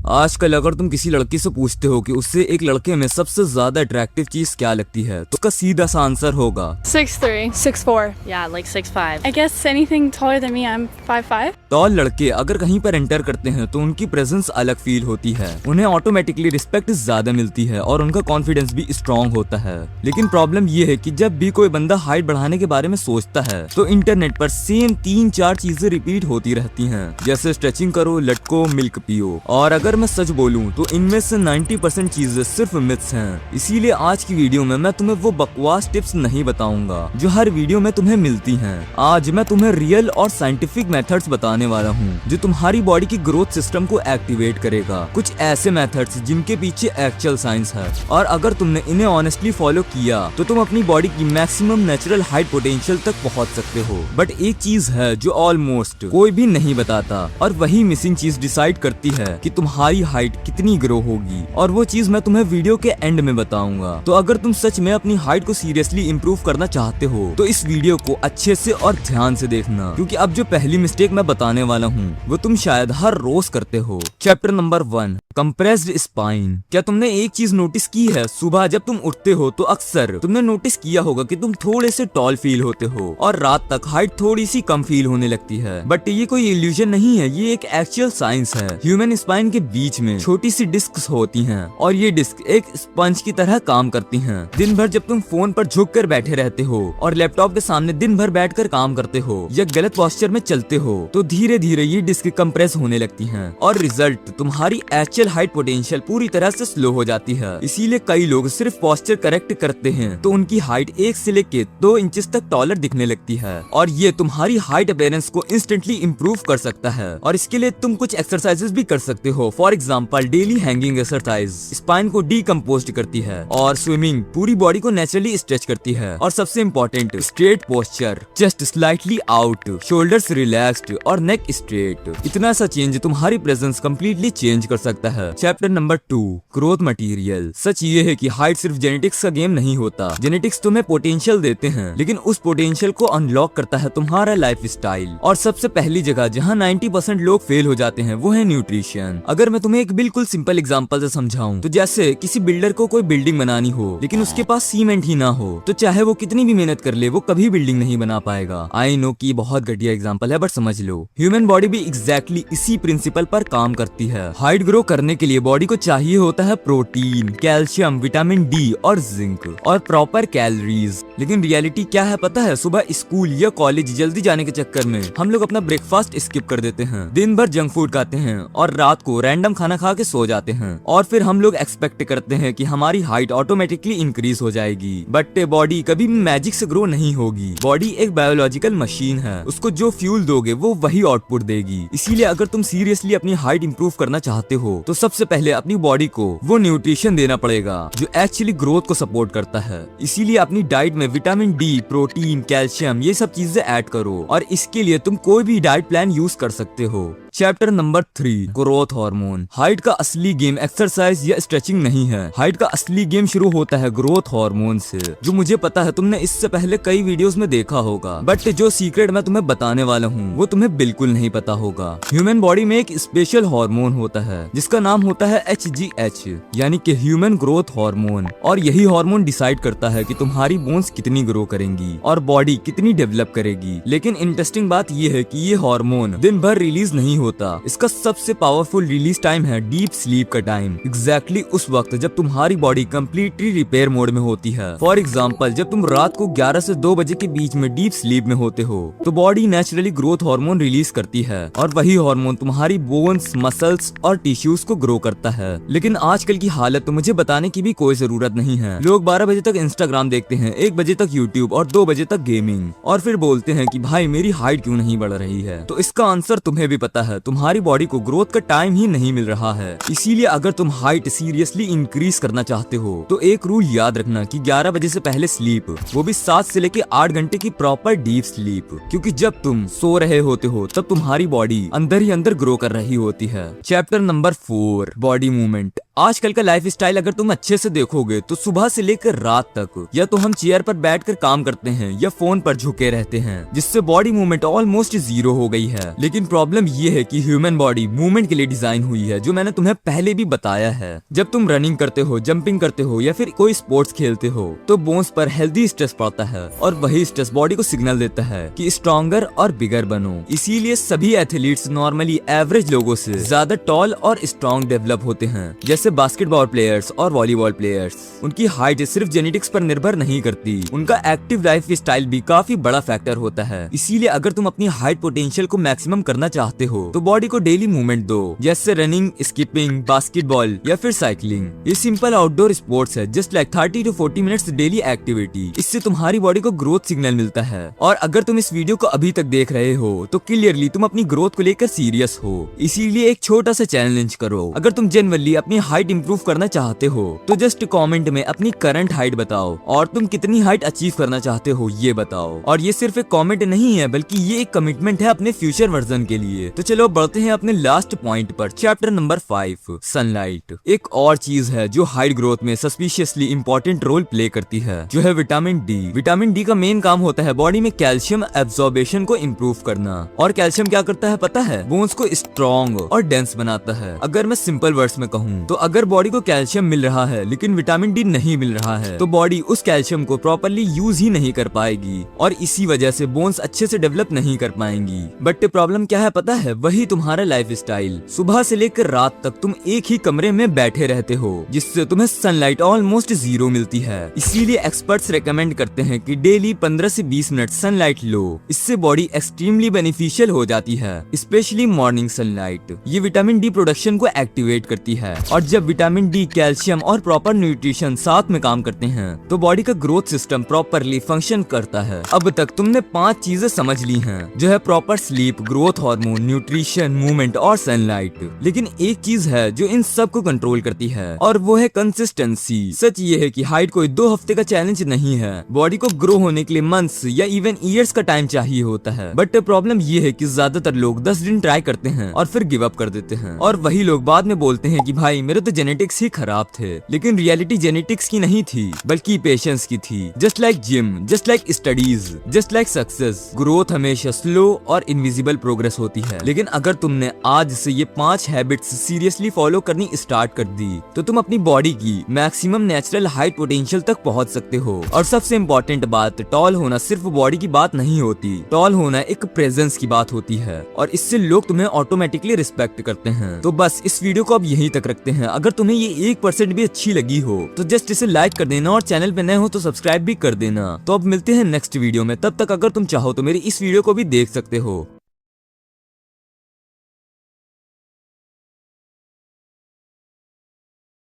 आजकल अगर तुम किसी लड़की से पूछते हो कि उससे एक लड़के में सबसे ज्यादा अट्रैक्टिव चीज क्या लगती है, तो उसका सीधा सा आंसर होगा 6'3", 6'4". Yeah, like 6'5". I guess anything taller than me. I'm 5'5". Toll लड़के अगर कहीं पर एंटर करते हैं तो उनकी प्रेजेंस अलग फील होती है, उन्हें ऑटोमेटिकली रिस्पेक्ट ज्यादा मिलती है और उनका कॉन्फिडेंस भी स्ट्रॉन्ग होता है। लेकिन प्रॉब्लम ये है कि जब भी कोई बंदा हाइट बढ़ाने के बारे में सोचता है तो इंटरनेट पर सेम 3-4 चीजें रिपीट होती रहती हैं, जैसे स्ट्रेचिंग करो, लटको, मिल्क पियो। और अगर मैं सच बोलूं तो इनमें से 90% चीजें सिर्फ मिथ्स हैं। इसीलिए आज की वीडियो में मैं तुम्हें वो बकवास टिप्स नहीं बताऊंगा जो हर वीडियो में तुम्हें मिलती हैं। आज मैं तुम्हें रियल और साइंटिफिक मेथड्स बताने वाला हूँ जो तुम्हारी बॉडी की ग्रोथ सिस्टम को एक्टिवेट करेगा। कुछ ऐसे मेथड्स जिनके पीछे एक्चुअल साइंस है, और अगर तुमने इन्हें ऑनेस्टली फॉलो किया तो तुम अपनी बॉडी की मैक्सिमम नेचुरल हाइट पोटेंशियल तक पहुँच सकते हो। बट एक चीज है जो ऑलमोस्ट कोई भी नहीं बताता, और वही मिसिंग चीज डिसाइड करती है कि तुम्हारी हाइट कितनी ग्रो होगी, और वो चीज मैं तुम्हें वीडियो के एंड में बताऊंगा। तो अगर तुम सच में अपनी हाइट को सीरियसली इंप्रूव करना चाहते हो तो इस वीडियो को अच्छे से और ध्यान से देखना, क्योंकि अब जो पहली मिस्टेक मैं बताने वाला हूँ वो तुम शायद हर रोज करते हो। Chapter number 1, compressed spine. क्या तुमने एक चीज नोटिस की है? सुबह जब तुम उठते हो तो अक्सर तुमने नोटिस किया होगा कि तुम थोड़े से टॉल फील होते हो और रात तक हाइट थोड़ी सी कम फील होने लगती है। बट ये कोई इल्यूजन नहीं है, ये एक एक्चुअल साइंस है। ह्यूमन स्पाइन के बीच में छोटी सी डिस्क्स होती हैं और ये डिस्क एक स्पंज की तरह काम करती हैं। दिन भर जब तुम फोन पर झुक कर बैठे रहते हो और लैपटॉप के सामने दिन भर बैठकर काम करते हो या गलत पोस्चर में चलते हो तो धीरे धीरे ये डिस्क कंप्रेस होने लगती हैं, और रिजल्ट तुम्हारी एक्चुअल हाइट पोटेंशियल पूरी तरह से स्लो हो जाती है। इसीलिए कई लोग सिर्फ पोस्चर करेक्ट करते हैं तो उनकी हाइट 1 से लेके 2 इंचेस तक टॉलर दिखने लगती है, और ये तुम्हारी हाइट अपीयरेंस को इंस्टेंटली इंप्रूव कर सकता है। और इसके लिए तुम कुछ एक्सरसाइजेस भी कर सकते हो। For example daily hanging exercise spine को डीकम्पोज करती है, और स्विमिंग पूरी बॉडी को नेचुरली स्ट्रेच करती है। और सबसे important, straight posture, chest slightly out, shoulders relaxed और नेक स्ट्रेट। इतना सा चेंज तुम्हारी प्रेजेंस कंप्लीटली चेंज कर सकता है। Chapter number 2, growth material. सच ये है कि हाइट सिर्फ जेनेटिक्स का गेम नहीं होता। जेनेटिक्स तुम्हें पोटेंशियल देते हैं, लेकिन उस पोटेंशियल को अनलॉक करता है तुम्हारा लाइफस्टाइल। और सबसे पहली जगह जहां 90% लोग फेल हो जाते हैं वो है न्यूट्रिशन। अगर मैं तुम्हें एक बिल्कुल सिंपल एग्जांपल से समझाऊं तो जैसे किसी बिल्डर को कोई बिल्डिंग बनानी हो लेकिन उसके पास सीमेंट ही ना हो तो चाहे वो कितनी भी मेहनत कर ले वो कभी बिल्डिंग नहीं बना पाएगा। आई नो कि बहुत घटिया एग्जांपल है, बट समझ लो ह्यूमन बॉडी भी एग्जैक्टली इसी प्रिंसिपल पर काम करती है। हाइट ग्रो करने के लिए बॉडी को चाहिए होता है प्रोटीन, कैल्शियम, विटामिन डी और जिंक और प्रॉपर कैलोरीज। लेकिन रियलिटी क्या है पता है? सुबह स्कूल या कॉलेज जल्दी जाने के चक्कर में हम लोग अपना ब्रेकफास्ट स्किप कर देते हैं, दिन भर जंक फूड खाते हैं और रात को रैंडम खाना खा के सो जाते हैं, और फिर हम लोग एक्सपेक्ट करते हैं कि हमारी हाइट ऑटोमेटिकली इंक्रीज हो जाएगी। बट बॉडी कभी भी मैजिक से ग्रो नहीं होगी। बॉडी एक बायोलॉजिकल मशीन है, उसको जो फ्यूल दोगे वो वही आउटपुट देगी। इसीलिए अगर तुम सीरियसली अपनी हाइट इंप्रूव करना चाहते हो तो सबसे पहले अपनी बॉडी को वो न्यूट्रिशन देना पड़ेगा जो एक्चुअली ग्रोथ को सपोर्ट करता है। इसीलिए अपनी डाइट में विटामिन डी, प्रोटीन, कैल्शियम ये सब चीजें ऐड करो, और इसके लिए तुम कोई भी डाइट प्लान यूज कर सकते हो। Chapter number 3, growth hormone. Height का असली गेम एक्सरसाइज या स्ट्रेचिंग नहीं है, हाइट का असली गेम शुरू होता है ग्रोथ हार्मोन से, जो मुझे पता है तुमने इससे पहले कई वीडियोस में देखा होगा। बट जो सीक्रेट मैं तुम्हें बताने वाला हूँ वो तुम्हें बिल्कुल नहीं पता होगा। ह्यूमन बॉडी में एक स्पेशल हार्मोन होता है जिसका नाम होता है HGH, यानी कि ह्यूमन ग्रोथ हार्मोन, और यही हार्मोन डिसाइड करता है कि तुम्हारी बोन्स कितनी ग्रो करेंगी और बॉडी कितनी डेवलप करेगी। लेकिन इंटरेस्टिंग बात ये है कि ये हार्मोन दिन भर रिलीज नहीं होता। इसका सबसे पावरफुल रिलीज टाइम है डीप स्लीप का टाइम, एग्जैक्टली उस वक्त जब तुम्हारी बॉडी कंप्लीटली रिपेयर मोड में होती है। फॉर एग्जांपल जब तुम रात को 11 से 2 बजे के बीच में डीप स्लीप में होते हो तो body naturally growth hormone release करती है, और वही हार्मोन तुम्हारी बोन्स, मसल्स और टिश्यूज को ग्रो करता है। लेकिन आजकल की हालत तो मुझे बताने की भी कोई जरूरत नहीं है। लोग 12 बजे तक इंस्टाग्राम देखते हैं, 1 बजे तक यूट्यूब और 2 बजे तक गेमिंग, और फिर बोलते हैं कि भाई मेरी हाइट क्यों नहीं बढ़ रही है। तो इसका आंसर तुम्हें भी पता है, तुम्हारी बॉडी को ग्रोथ का टाइम ही नहीं मिल रहा है। इसीलिए अगर तुम हाइट सीरियसली इंक्रीज करना चाहते हो तो एक रूल याद रखना कि 11 बजे से पहले स्लीप, वो भी 7 से लेके 8 घंटे की प्रॉपर डीप स्लीप, क्योंकि जब तुम सो रहे होते हो तब तुम्हारी बॉडी अंदर ही अंदर ग्रो कर रही होती है। Chapter number 4, body movement. आजकल का लाइफ स्टाइल अगर तुम अच्छे से देखोगे तो सुबह से लेकर रात तक या तो हम चेयर पर बैठकर काम करते हैं या फोन पर झुके रहते हैं, जिससे बॉडी मूवमेंट ऑलमोस्ट जीरो हो गई है। लेकिन प्रॉब्लम ये है कि ह्यूमन बॉडी मूवमेंट के लिए डिजाइन हुई है, जो मैंने तुम्हें पहले भी बताया है। जब तुम रनिंग करते हो, जंपिंग करते हो या फिर कोई स्पोर्ट्स खेलते हो तो बोन्स पर हेल्दी स्ट्रेस पड़ता है और वही स्ट्रेस बॉडी को सिग्नल देता है कि स्ट्रॉन्गर और बिगर बनो। इसीलिए सभी एथलीट्स नॉर्मली एवरेज लोगों से ज्यादा टॉल और स्ट्रॉन्ग डेवलप होते हैं। जैसे बास्केटबॉल प्लेयर्स और वॉलीबॉल प्लेयर्स, उनकी हाइट सिर्फ जेनेटिक्स पर निर्भर नहीं करती, उनका एक्टिव लाइफ स्टाइल भी काफी बड़ा फैक्टर होता है। इसीलिए अगर तुम अपनी हाइट पोटेंशियल को मैक्सिमम करना चाहते हो तो बॉडी को डेली मूवमेंट दो, जैसे रनिंग, स्किपिंग, बास्केटबॉल या फिर साइकिलिंग। ये सिंपल आउटडोर स्पोर्ट्स है, just like 30 to 40 minutes daily activity. इससे तुम्हारी बॉडी को ग्रोथ सिग्नल मिलता है। और अगर तुम इस वीडियो को अभी तक देख रहे हो तो क्लियरली तुम अपनी ग्रोथ को लेकर सीरियस हो। इसीलिए एक छोटा सा चैलेंज करो। अगर तुम जेन्युइनली अपनी हाइट इंप्रूव करना चाहते हो तो जस्ट कमेंट में अपनी करंट हाइट बताओ और तुम कितनी हाइट अचीव करना चाहते हो ये बताओ। और ये सिर्फ एक कमेंट नहीं है, बल्कि ये एक कमिटमेंट है अपने फ्यूचर वर्जन के लिए। तो चलो बढ़ते हैं अपने लास्ट पॉइंट पर, चैप्टर नंबर 5, सनलाइट। एक और चीज है जो हाइट ग्रोथ में सस्पिशियसली इंपॉर्टेंट रोल प्ले करती है, जो है विटामिन डी। विटामिन डी का मेन काम होता है बॉडी में कैल्शियम एब्जॉर्बेशन को इम्प्रूव करना। और कैल्शियम क्या करता है पता है? बोन्स को स्ट्रॉन्ग और डेंस बनाता है। अगर मैं सिंपल वर्ड्स में कहूँ तो अगर बॉडी को कैल्शियम मिल रहा है लेकिन विटामिन डी नहीं मिल रहा है तो बॉडी उस कैल्शियम को प्रॉपरली यूज ही नहीं कर पाएगी और इसी वजह से बोन्स अच्छे से डेवलप नहीं कर पाएंगी। बट प्रॉब्लम क्या है पता है? वही तुम्हारा लाइफ स्टाइल। सुबह से लेकर रात तक तुम एक ही कमरे में बैठे रहते हो, जिससे तुम्हें सनलाइट ऑलमोस्ट जीरो मिलती है। इसीलिए एक्सपर्ट्स रेकमेंड करते हैं कि डेली 15 से 20 मिनट सनलाइट लो। इससे बॉडी एक्सट्रीमली बेनिफिशियल हो जाती है, स्पेशली मॉर्निंग सनलाइट। ये विटामिन डी प्रोडक्शन को एक्टिवेट करती है और जब विटामिन डी, कैल्शियम और प्रॉपर न्यूट्रिशन साथ में काम करते हैं तो बॉडी का ग्रोथ सिस्टम प्रॉपरली फंक्शन करता है। अब तक तुमने 5 चीजें समझ ली हैं, जो है proper sleep, growth hormone, nutrition, movement और सनलाइट। लेकिन एक चीज है जो इन सब को कंट्रोल करती है और वो है कंसिस्टेंसी। सच ये है कि हाइट कोई 2 हफ्ते का चैलेंज नहीं है। बॉडी को ग्रो होने के लिए मंथ्स या इवन ईयर्स का टाइम चाहिए होता है। बट प्रॉब्लम ये है कि ज्यादातर लोग 10 दिन ट्राई करते हैं और फिर गिव अप कर देते हैं। और वही लोग बाद में बोलते हैं कि भाई मेरे तो जेनेटिक्स ही खराब थे। लेकिन रियलिटी जेनेटिक्स की नहीं थी, बल्कि पेशेंस की थी। Just like gym, just like studies, just like success, growth हमेशा स्लो और इनविजिबल प्रोग्रेस होती है। लेकिन अगर तुमने आज से ये 5 हैबिट्स सीरियसली फॉलो करनी स्टार्ट कर दी तो तुम अपनी बॉडी की मैक्सिमम नेचुरल हाइट पोटेंशियल तक पहुंच सकते हो। और सबसे इम्पोर्टेंट बात, टॉल होना सिर्फ बॉडी की बात नहीं होती, टॉल होना एक प्रेजेंस की बात होती है और इससे लोग तुम्हें ऑटोमेटिकली रिस्पेक्ट करते हैं। तो बस इस वीडियो को अब यहीं तक रखते हैं। अगर तुम्हें ये 1% भी अच्छी लगी हो तो जस्ट इसे लाइक कर देना और चैनल पे नए हो तो सब्सक्राइब भी कर देना। तो अब मिलते हैं नेक्स्ट वीडियो में। तब तक अगर तुम चाहो तो मेरी इस वीडियो को भी देख सकते हो।